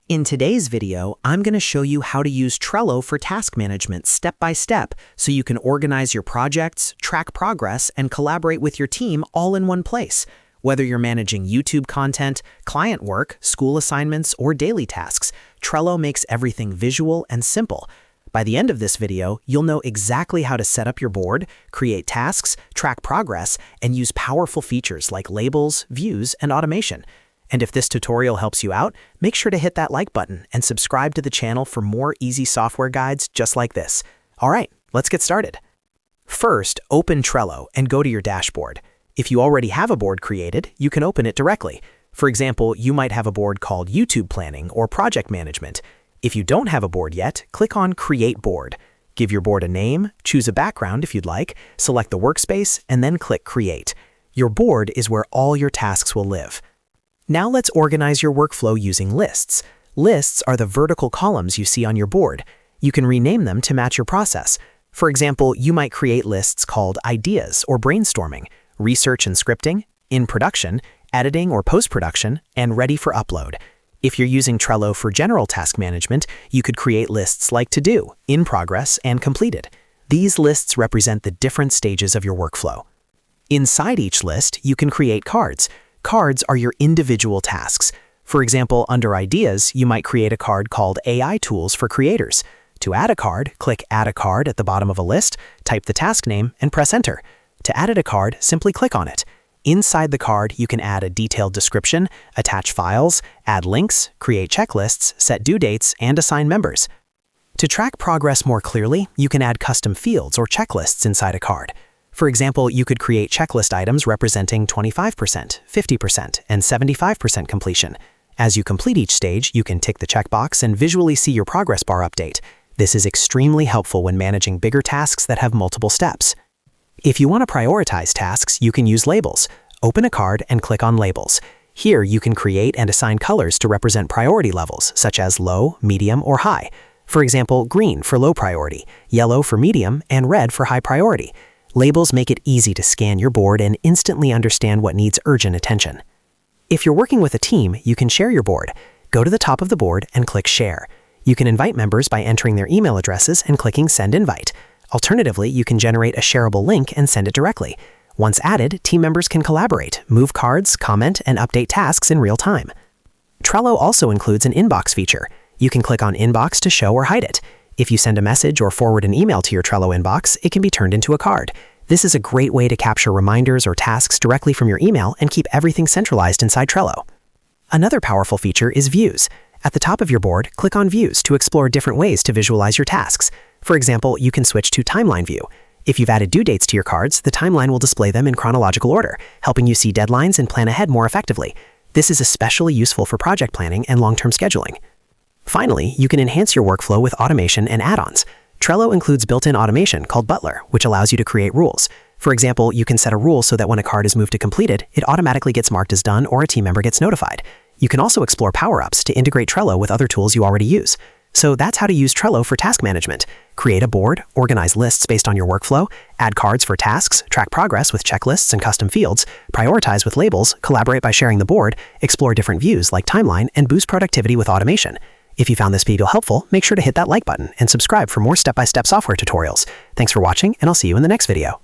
In today's video, I'm going to show you how to use Trello for task management step by step so you can organize your projects, track progress, and collaborate with your team all in one place. Whether you're managing YouTube content, client work, school assignments, or daily tasks, Trello makes everything visual and simple. By the end of this video, you'll know exactly how to set up your board, create tasks, track progress, and use powerful features like labels, views, and automation. And if this tutorial helps you out, make sure to hit that like button and subscribe to the channel for more easy software guides just like this. All right, let's get started. First, open Trello and go to your dashboard. If you already have a board created, you can open it directly. For example, you might have a board called YouTube Planning or Project Management. If you don't have a board yet, click on Create Board. Give your board a name, choose a background if you'd like, select the workspace, and then click Create. Your board is where all your tasks will live. Now let's organize your workflow using lists. Lists are the vertical columns you see on your board. You can rename them to match your process. For example, you might create lists called Ideas or Brainstorming, Research and Scripting, In Production, Editing or Post-Production, and Ready for Upload. If you're using Trello for general task management, you could create lists like To Do, In Progress, and Completed. These lists represent the different stages of your workflow. Inside each list, you can create cards. Cards are your individual tasks. For example, under Ideas, you might create a card called AI Tools for Creators. To add a card, click Add a Card at the bottom of a list, type the task name, and press Enter. To edit a card, simply click on it. Inside the card, you can add a detailed description, attach files, add links, create checklists, set due dates, and assign members. To track progress more clearly, you can add custom fields or checklists inside a card. For example, you could create checklist items representing 25%, 50%, and 75% completion. As you complete each stage, you can tick the checkbox and visually see your progress bar update. This is extremely helpful when managing bigger tasks that have multiple steps. If you want to prioritize tasks, you can use labels. Open a card and click on Labels. Here, you can create and assign colors to represent priority levels, such as low, medium, or high. For example, green for low priority, yellow for medium, and red for high priority. Labels make it easy to scan your board and instantly understand what needs urgent attention. If you're working with a team, you can share your board. Go to the top of the board and click Share. You can invite members by entering their email addresses and clicking Send Invite. Alternatively, you can generate a shareable link and send it directly. Once added, team members can collaborate, move cards, comment, and update tasks in real time. Trello also includes an inbox feature. You can click on Inbox to show or hide it. If you send a message or forward an email to your Trello inbox, it can be turned into a card. This is a great way to capture reminders or tasks directly from your email and keep everything centralized inside Trello. Another powerful feature is Views. At the top of your board, click on Views to explore different ways to visualize your tasks. For example, you can switch to Timeline View. If you've added due dates to your cards, the timeline will display them in chronological order, helping you see deadlines and plan ahead more effectively. This is especially useful for project planning and long-term scheduling. Finally, you can enhance your workflow with automation and add-ons. Trello includes built-in automation called Butler, which allows you to create rules. For example, you can set a rule so that when a card is moved to completed, it automatically gets marked as done or a team member gets notified. You can also explore power-ups to integrate Trello with other tools you already use. So that's how to use Trello for task management. Create a board, organize lists based on your workflow, add cards for tasks, track progress with checklists and custom fields, prioritize with labels, collaborate by sharing the board, explore different views like timeline, and boost productivity with automation. If you found this video helpful, make sure to hit that like button and subscribe for more step-by-step software tutorials. Thanks for watching, and I'll see you in the next video.